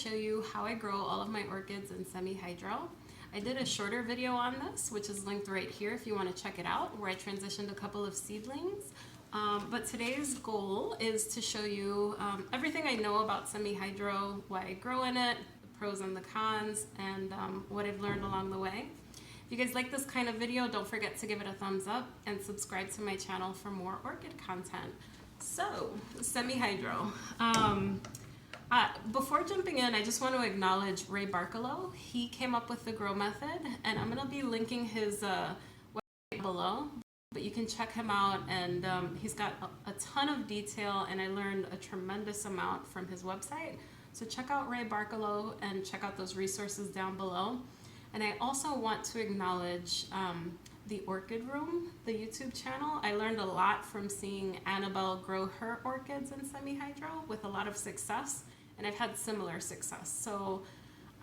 show you how I grow all of my orchids in semi-hydro. I did a shorter video on this, which is linked right here if you want to check it out, where I transitioned a couple of seedlings. But today's goal is to show you everything I know about semi-hydro, why I grow in it, the pros and the cons, and what I've learned along the way. If you guys like this kind of video, don't forget to give it a thumbs up and subscribe to my channel for more orchid content. So, semi-hydro. Before jumping in, I just want to acknowledge Ray Barkalow. He came up with the grow method, and I'm going to be linking his website below, but you can check him out, and he's got a ton of detail, and I learned a tremendous amount from his website. So check out Ray Barkalow and check out those resources down below. And I also want to acknowledge the Orchid Room, the YouTube channel. I learned a lot from seeing Annabelle grow her orchids in semi-hydro with a lot of success, and I've had similar success. So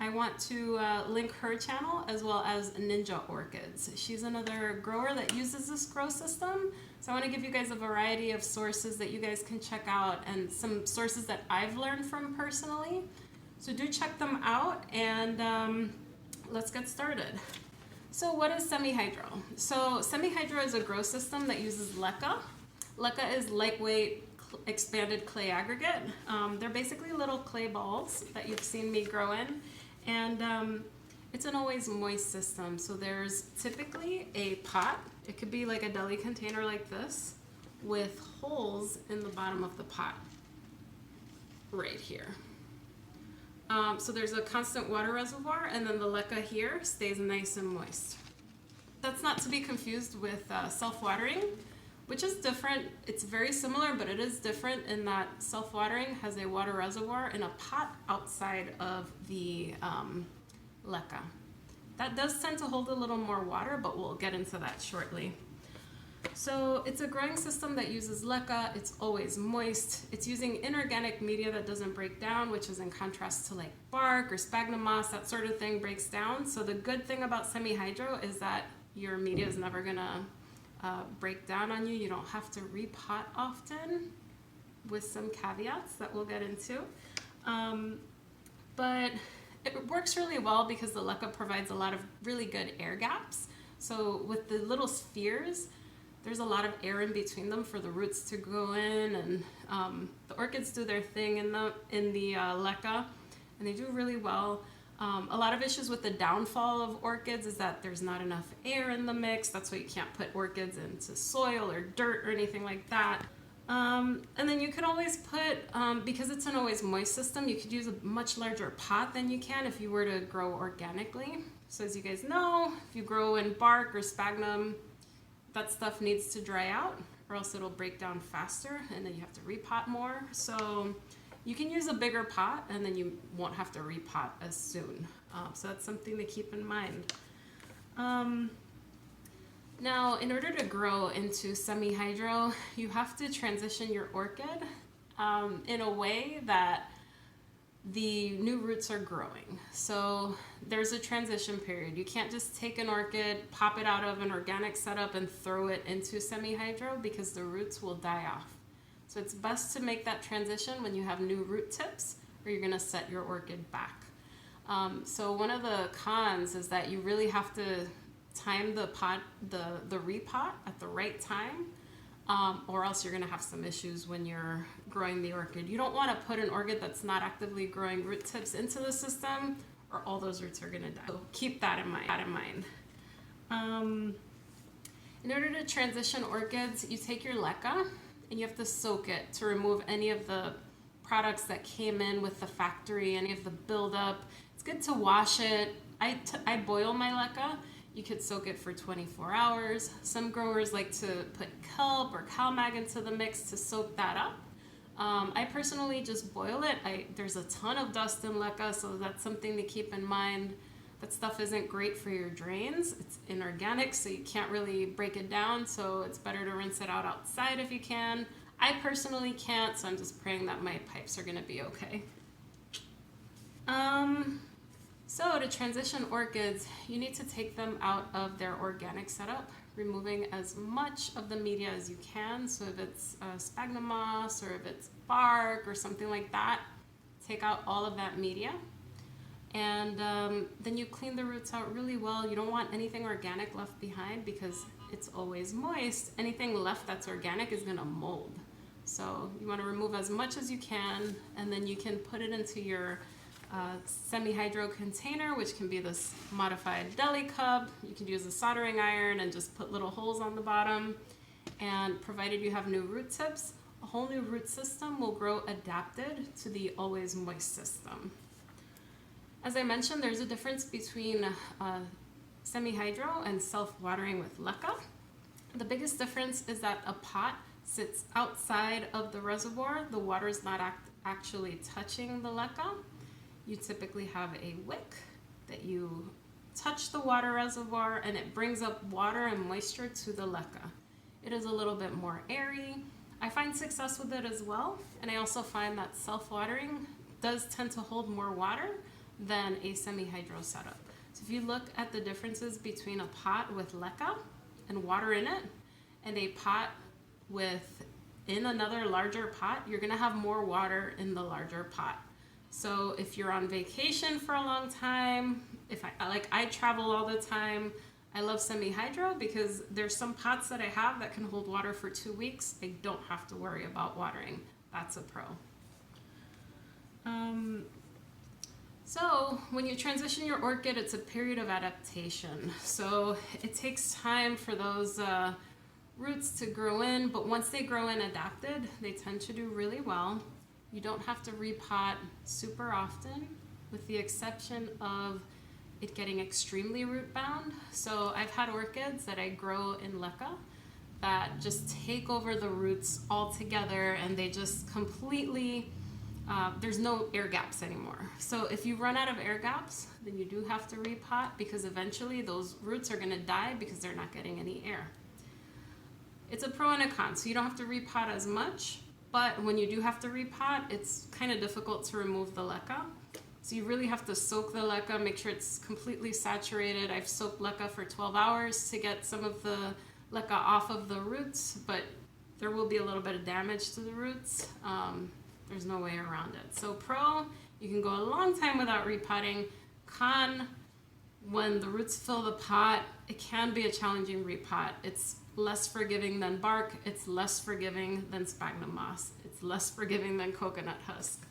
I want to link her channel as well as Ninja Orchids. She's another grower that uses this grow system. So I want to give you guys a variety of sources that you guys can check out and some sources that I've learned from personally. So do check them out, and let's get started. So what is semi-hydro? So semi-hydro is a grow system that uses Leca. Leca is lightweight expanded clay aggregate. They're basically little clay balls that you've seen me grow in, and it's an always moist system. So there's typically a pot. It could be like a deli container like this with holes in the bottom of the pot right here. So there's a constant water reservoir, and then the Leca here stays nice and moist. That's not to be confused with self-watering, which is different. It's very similar, but it is different in that self-watering has a water reservoir in a pot outside of the Leca. That does tend to hold a little more water, but we'll get into that shortly. So it's a growing system that uses Leca. It's always moist. It's using inorganic media that doesn't break down, which is in contrast to like bark or sphagnum moss, that sort of thing breaks down. So the good thing about semi-hydro is that your media is never gonna break down on you. You don't have to repot often, with some caveats that we'll get into. But it works really well because the Leca provides a lot of really good air gaps. So with the little spheres, there's a lot of air in between them for the roots to go in, and the orchids do their thing in the Leca, and they do really well. A lot of issues with the downfall of orchids is that there's not enough air in the mix. That's why you can't put orchids into soil or dirt or anything like that. And then you could always put, because it's an always moist system, you could use a much larger pot than you can if you were to grow organically. So as you guys know, if you grow in bark or sphagnum, that stuff needs to dry out or else it'll break down faster, and then you have to repot more. So you can use a bigger pot and then you won't have to repot as soon. So that's something to keep in mind. Now, in order to grow into semi-hydro, you have to transition your orchid in a way that the new roots are growing. So there's a transition period. You can't just take an orchid, pop it out of an organic setup and throw it into semi-hydro because the roots will die off. So it's best to make that transition when you have new root tips, or you're gonna set your orchid back. So one of the cons is that you really have to time the repot at the right time, or else you're going to have some issues when you're growing the orchid. You don't want to put an orchid that's not actively growing root tips into the system, or all those roots are going to die. So keep that in mind. In order to transition orchids, you take your Leca and you have to soak it to remove any of the products that came in with the factory, any of the buildup. It's good to wash it. I boil my Leca. You could soak it for 24 hours. Some growers like to put kelp or CalMag into the mix to soak that up. I personally just boil it. There's a ton of dust in Leca, so that's something to keep in mind. That stuff isn't great for your drains. It's inorganic, so you can't really break it down, so it's better to rinse it out outside if you can. I personally can't, so I'm just praying that my pipes are gonna be okay. So to transition orchids, you need to take them out of their organic setup, removing as much of the media as you can. So if it's sphagnum moss or if it's bark or something like that, take out all of that media. And then you clean the roots out really well. You don't want anything organic left behind because it's always moist. Anything left that's organic is gonna mold. So you wanna remove as much as you can, and then you can put it into your semi-hydro container, which can be this modified deli cup. You can use a soldering iron and just put little holes on the bottom. And provided you have new root tips, a whole new root system will grow adapted to the always moist system. As I mentioned, there's a difference between semi-hydro and self-watering with Leca. The biggest difference is that a pot sits outside of the reservoir. The water is not actually touching the Leca. You typically have a wick that you touch the water reservoir and it brings up water and moisture to the Leca. It is a little bit more airy. I find success with it as well, and I also find that self-watering does tend to hold more water than a semi-hydro setup. So if you look at the differences between a pot with Leca and water in it and a pot in another larger pot, you're gonna have more water in the larger pot. So if you're on vacation for a long time, I travel all the time, I love semi-hydro because there's some pots that I have that can hold water for 2 weeks. I don't have to worry about watering. That's a pro. So when you transition your orchid, it's a period of adaptation. So it takes time for those roots to grow in, but once they grow in adapted, they tend to do really well. You don't have to repot super often, with the exception of it getting extremely root bound. So I've had orchids that I grow in Leca that just take over the roots altogether, and they just completely, there's no air gaps anymore. So if you run out of air gaps, then you do have to repot because eventually those roots are gonna die because they're not getting any air. It's a pro and a con, so you don't have to repot as much, but when you do have to repot, it's kind of difficult to remove the Leca. So you really have to soak the Leca, make sure it's completely saturated. I've soaked Leca for 12 hours to get some of the Leca off of the roots, but there will be a little bit of damage to the roots. There's no way around it. So pro, you can go a long time without repotting. Con, when the roots fill the pot, it can be a challenging repot. It's less forgiving than bark. It's less forgiving than sphagnum moss. It's less forgiving than coconut husk.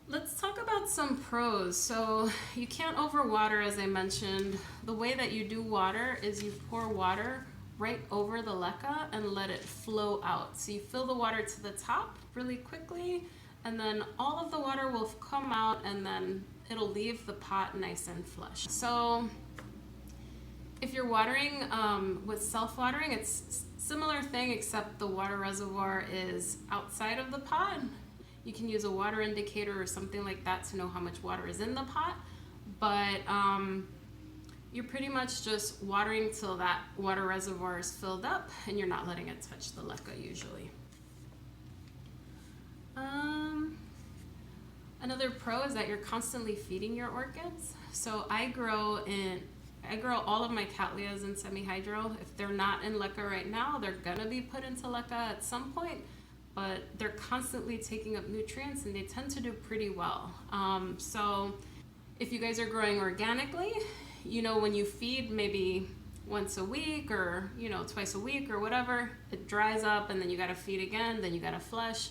Let's talk about some pros. So you can't overwater, as I mentioned. The way that you do water is you pour water right over the Leca and let it flow out. So you fill the water to the top really quickly, and then all of the water will come out, and then it'll leave the pot nice and flush. So if you're watering with self-watering, it's similar thing, except the water reservoir is outside of the pot. You can use a water indicator or something like that to know how much water is in the pot, but you're pretty much just watering till that water reservoir is filled up, and you're not letting it touch the Leca usually. Another pro is that you're constantly feeding your orchids. So I grow all of my cattleyas in semi-hydro. If they're not in Leca right now, they're gonna be put into Leca at some point, but they're constantly taking up nutrients and they tend to do pretty well. So if you guys are growing organically, you know, when you feed maybe once a week or, you know, twice a week or whatever, it dries up and then you gotta feed again, then you gotta flush.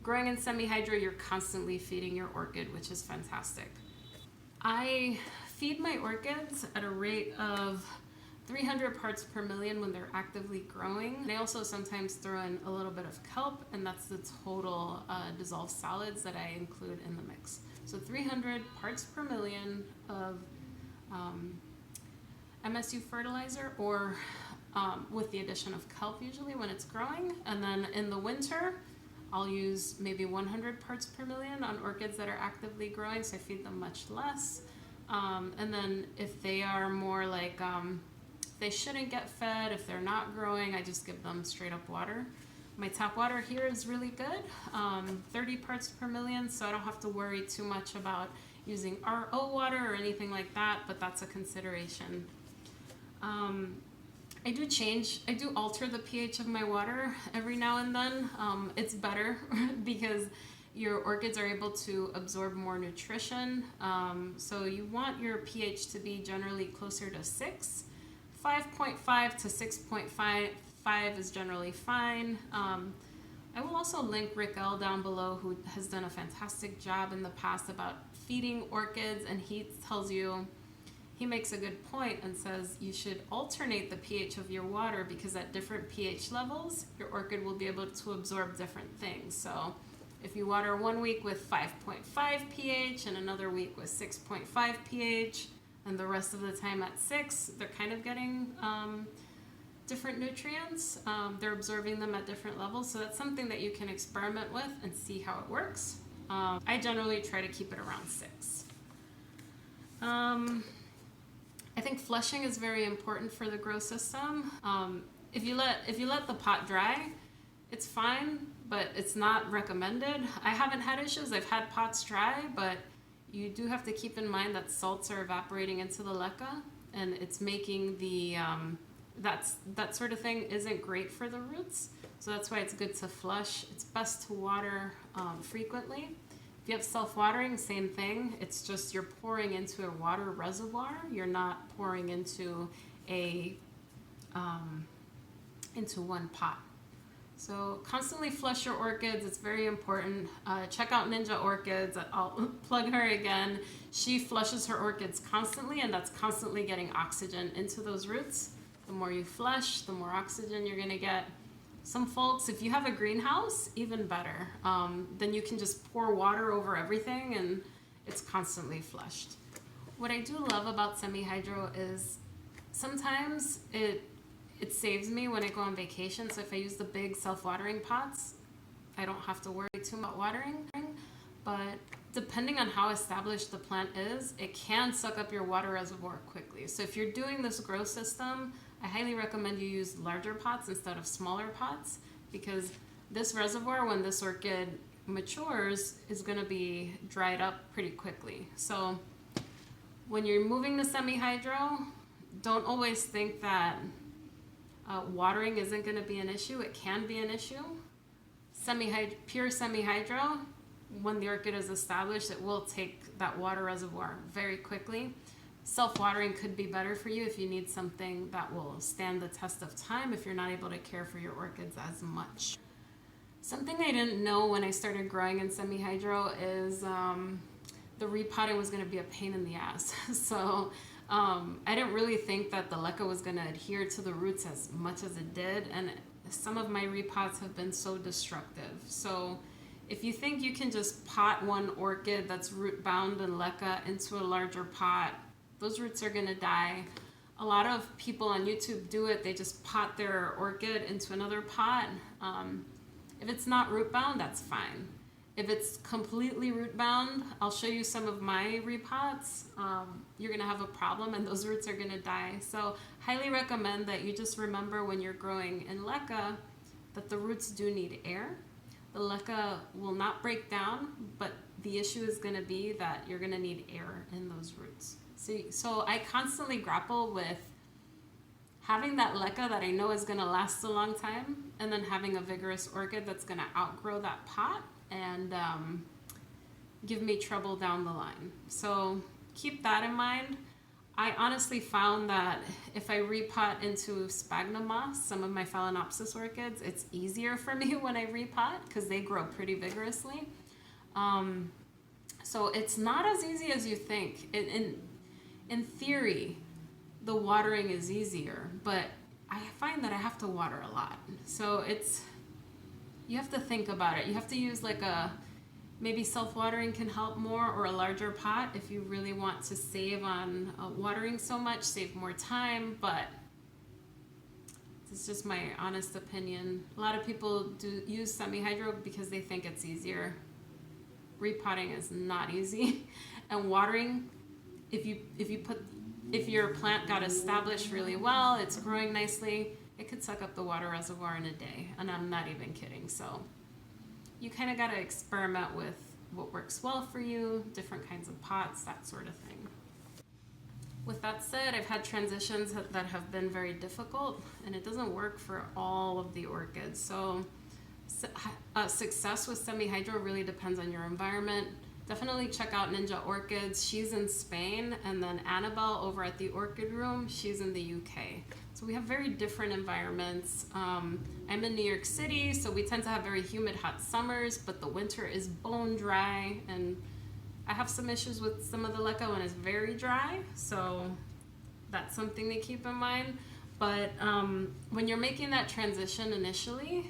Growing in semi-hydro, you're constantly feeding your orchid, which is fantastic. I feed my orchids at a rate of 300 parts per million when they're actively growing. And I also sometimes throw in a little bit of kelp, and that's the total dissolved solids that I include in the mix. So 300 parts per million of MSU fertilizer, or with the addition of kelp usually when it's growing. And then in the winter, I'll use maybe 100 parts per million on orchids that are actively growing, so I feed them much less. And then if they are more like, they shouldn't get fed, if they're not growing, I just give them straight up water. My tap water here is really good, 30 parts per million, so I don't have to worry too much about using RO water or anything like that, but that's a consideration. I do alter the pH of my water every now and then. It's better because your orchids are able to absorb more nutrition. So you want your pH to be generally closer to 6. 5.5 to 6.5 is generally fine. I will also link Rick L down below, who has done a fantastic job in the past about feeding orchids, and he makes a good point and says you should alternate the pH of your water, because at different pH levels, your orchid will be able to absorb different things. So if you water one week with 5.5 pH and another week with 6.5 pH, and the rest of the time at 6, they're kind of getting different nutrients. They're absorbing them at different levels. So that's something that you can experiment with and see how it works. I generally try to keep it around 6. I think flushing is very important for the grow system. If you let the pot dry, it's fine, but it's not recommended. I haven't had issues. I've had pots dry, but you do have to keep in mind that salts are evaporating into the leca, and it's making the that sort of thing isn't great for the roots. So that's why it's good to flush. It's best to water frequently. If you have self-watering, same thing. It's just you're pouring into a water reservoir. You're not pouring into into one pot. So constantly flush your orchids. It's very important. Check out Ninja Orchids. I'll plug her again. She flushes her orchids constantly, and that's constantly getting oxygen into those roots. The more you flush, the more oxygen you're gonna get. Some folks, if you have a greenhouse, even better. Then you can just pour water over everything and it's constantly flushed. What I do love about semi-hydro is sometimes it saves me when I go on vacation. So if I use the big self-watering pots, I don't have to worry too much about watering. But depending on how established the plant is, it can suck up your water reservoir quickly. So if you're doing this grow system, I highly recommend you use larger pots instead of smaller pots, because this reservoir, when this orchid matures, is going to be dried up pretty quickly. So when you're moving to semi-hydro, don't always think that watering isn't going to be an issue. It can be an issue. Pure semi-hydro, when the orchid is established, it will take that water reservoir very quickly. Self-watering could be better for you if you need something that will stand the test of time, if you're not able to care for your orchids as much. Something I didn't know when I started growing in semi-hydro is the repotting was going to be a pain in the ass. So I didn't really think that the leca was going to adhere to the roots as much as it did, and some of my repots have been so destructive. So if you think you can just pot one orchid that's root bound and leca into a larger pot, those roots are going to die. A lot of people on YouTube do it. They just pot their orchid into another pot. If it's not root bound, that's fine. If it's completely root bound, I'll show you some of my repots. You're going to have a problem and those roots are going to die. So highly recommend that you just remember when you're growing in leca that the roots do need air. The leca will not break down, but the issue is going to be that you're going to need air in those roots. So I constantly grapple with having that leca that I know is going to last a long time, and then having a vigorous orchid that's going to outgrow that pot and give me trouble down the line. So keep that in mind. I honestly found that if I repot into sphagnum moss, some of my Phalaenopsis orchids, it's easier for me when I repot because they grow pretty vigorously. So it's not as easy as you think. In theory, the watering is easier, but I find that I have to water a lot. So you have to think about it. You have to use maybe self-watering can help more, or a larger pot if you really want to save on watering so much, save more time, but it's just my honest opinion. A lot of people do use semi-hydro because they think it's easier. Repotting is not easy, and watering, if your plant got established really well, it's growing nicely, it could suck up the water reservoir in a day, and I'm not even kidding. So you kind of got to experiment with what works well for you, different kinds of pots, that sort of thing. With that said, I've had transitions that have been very difficult, and it doesn't work for all of the orchids. So success with semi-hydro really depends on your environment. Definitely check out Ninja Orchids. She's in Spain, and then Annabelle over at the Orchid Room, she's in the UK. So we have very different environments. I'm in New York City, so we tend to have very humid, hot summers, but the winter is bone dry, and I have some issues with some of the Leca when it's very dry, so that's something to keep in mind. But when you're making that transition initially,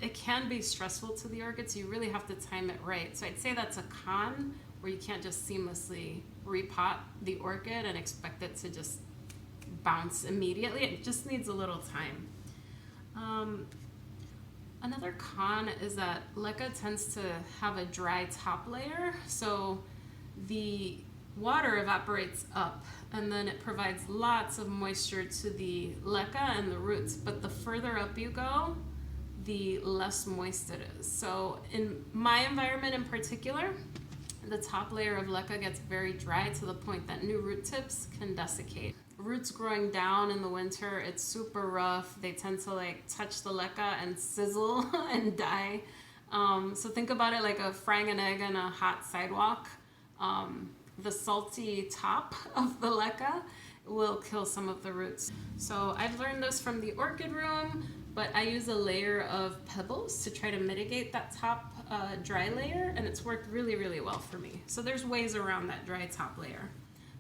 it can be stressful to the orchids. So you really have to time it right. So I'd say that's a con, where you can't just seamlessly repot the orchid and expect it to just bounce immediately. It just needs a little time. Another con is that Leca tends to have a dry top layer, so the water evaporates up and then it provides lots of moisture to the Leca and the roots, but the further up you go, the less moist it is. So in my environment in particular, the top layer of Leca gets very dry to the point that new root tips can desiccate. Roots growing down in the winter, it's super rough. They tend to like touch the Leca and sizzle and die. So think about it like frying an egg on a hot sidewalk. The salty top of the Leca will kill some of the roots. So I've learned this from the Orchid Room, but I use a layer of pebbles to try to mitigate that top dry layer, and it's worked really, really well for me. So there's ways around that dry top layer.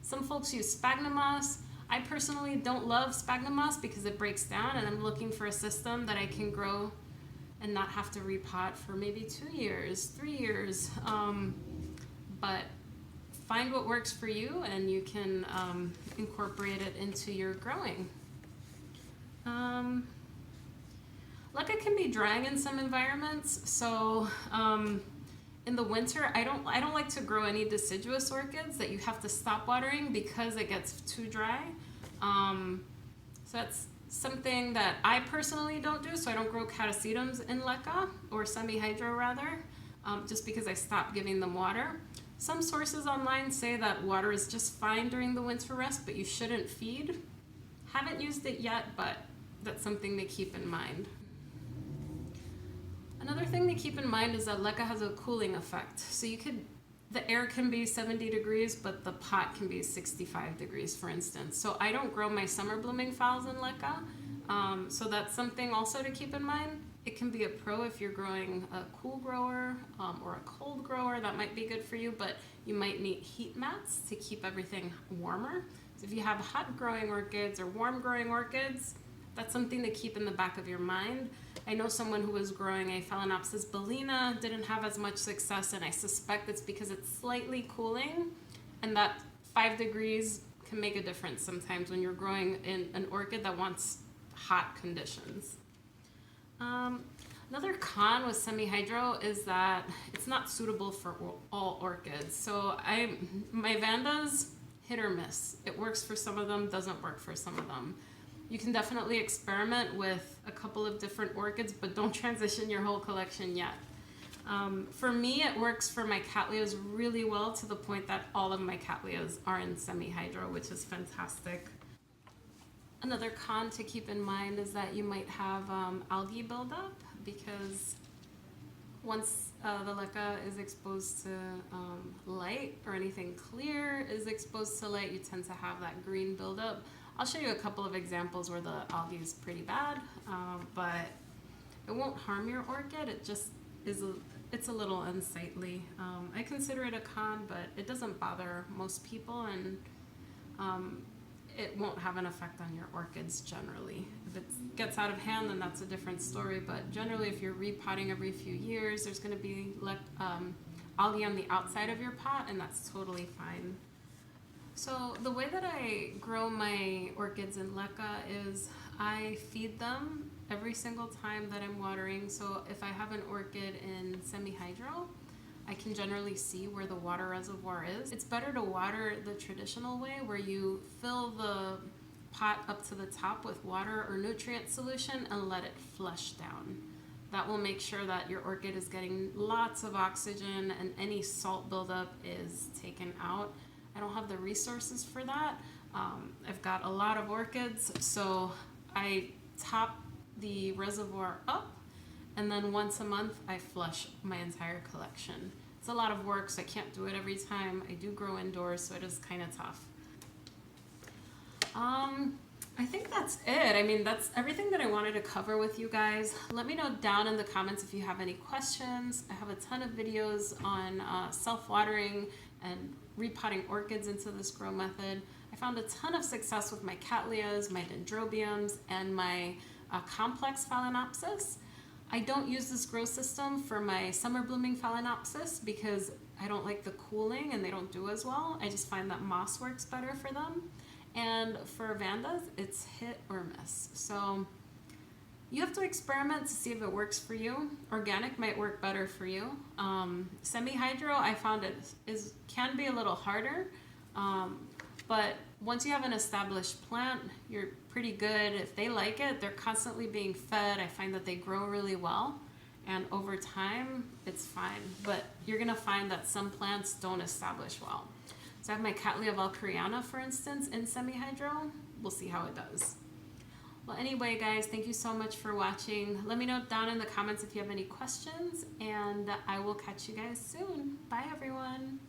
Some folks use sphagnum moss. I personally don't love sphagnum moss because it breaks down, and I'm looking for a system that I can grow and not have to repot for maybe 2 years, 3 years. But find what works for you, and you can incorporate it into your growing. Leca can be drying in some environments, so in the winter, I don't like to grow any deciduous orchids that you have to stop watering because it gets too dry. So that's something that I personally don't do. So I don't grow catasetums in Leca, or semi-hydro rather, just because I stopped giving them water. Some sources online say that water is just fine during the winter rest, but you shouldn't feed. Haven't used it yet, but that's something to keep in mind. Another thing to keep in mind is that Leca has a cooling effect. So the air can be 70 degrees, but the pot can be 65 degrees, for instance. So I don't grow my summer blooming phals in Leca. So that's something also to keep in mind. It can be a pro if you're growing a cool grower or a cold grower. That might be good for you, but you might need heat mats to keep everything warmer. So if you have hot growing orchids or warm growing orchids, that's something to keep in the back of your mind. I know someone who was growing a Phalaenopsis bellina, didn't have as much success, and I suspect it's because it's slightly cooling, and that 5 degrees can make a difference sometimes when you're growing in an orchid that wants hot conditions. Another con with semi-hydro is that it's not suitable for all orchids. So my Vandas, hit or miss. It works for some of them, doesn't work for some of them. You can definitely experiment with a couple of different orchids, but don't transition your whole collection yet. For me, it works for my Cattleyas really well, to the point that all of my Cattleyas are in semi-hydro, which is fantastic. Another con to keep in mind is that you might have algae buildup, because once the Leca is exposed to light, or anything clear is exposed to light, you tend to have that green buildup. I'll show you a couple of examples where the algae is pretty bad, but it won't harm your orchid. It just it's a little unsightly. I consider it a con, but it doesn't bother most people, and it won't have an effect on your orchids generally. If it gets out of hand, then that's a different story, but generally if you're repotting every few years, there's going to be algae on the outside of your pot, and that's totally fine. So the way that I grow my orchids in Leca is I feed them every single time that I'm watering. So if I have an orchid in semi-hydro, I can generally see where the water reservoir is. It's better to water the traditional way, where you fill the pot up to the top with water or nutrient solution and let it flush down. That will make sure that your orchid is getting lots of oxygen and any salt buildup is taken out. I don't have the resources for that, I've got a lot of orchids, so I top the reservoir up, and then once a month I flush my entire collection. It's a lot of work, so I can't do it every time. I do grow indoors, so it is kind of tough. I think that's it. I mean, that's everything that I wanted to cover with you guys. Let me know down in the comments if you have any questions. I have a ton of videos on self-watering and repotting orchids into this grow method. I found a ton of success with my cattleyas, my dendrobiums, and my complex phalaenopsis. I don't use this grow system for my summer blooming phalaenopsis because I don't like the cooling and they don't do as well. I just find that moss works better for them. And for Vandas, it's hit or miss. So you have to experiment to see if it works for you. Organic might work better for you. Semi-hydro, I found can be a little harder, but once you have an established plant, you're pretty good. If they like it, they're constantly being fed. I find that they grow really well, and over time, it's fine. But you're gonna find that some plants don't establish well. So I have my Cattleya valkyriana, for instance, in semi-hydro. We'll see how it does. Well, anyway, guys, thank you so much for watching. Let me know down in the comments if you have any questions, and I will catch you guys soon. Bye, everyone.